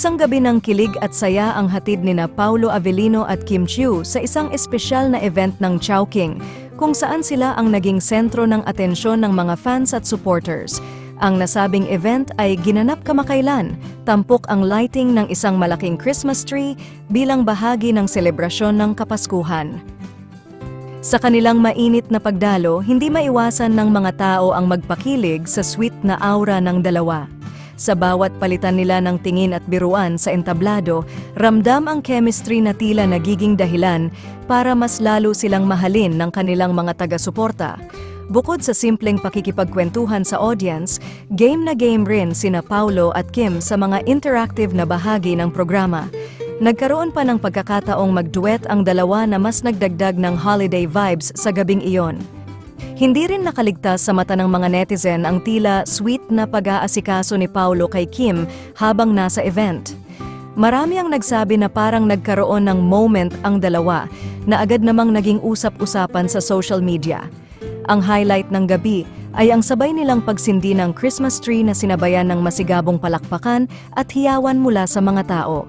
Isang gabi ng kilig at saya ang hatid nina Paulo Avellino at Kim Chiu sa isang espesyal na event ng Chowking, kung saan sila ang naging sentro ng atensyon ng mga fans at supporters. Ang nasabing event ay ginanap kamakailan, tampok ang lighting ng isang malaking Christmas tree bilang bahagi ng selebrasyon ng Kapaskuhan. Sa kanilang mainit na pagdalo, hindi maiwasan ng mga tao ang magpakilig sa sweet na aura ng dalawa. Sa bawat palitan nila ng tingin at biruan sa entablado, ramdam ang chemistry na tila nagiging dahilan para mas lalo silang mahalin ng kanilang mga taga-suporta. Bukod sa simpleng pakikipagkwentuhan sa audience, game na game rin sina Paulo at Kim sa mga interactive na bahagi ng programa. Nagkaroon pa ng pagkakataong magduet ang dalawa na mas nagdagdag ng holiday vibes sa gabing iyon. Hindi rin nakaligtas sa mata ng mga netizen ang tila sweet na pag-aasikaso ni Paulo kay Kim habang nasa event. Marami ang nagsabi na parang nagkaroon ng moment ang dalawa na agad namang naging usap-usapan sa social media. Ang highlight ng gabi ay ang sabay nilang pagsindi ng Christmas tree na sinabayan ng masigabong palakpakan at hiyawan mula sa mga tao.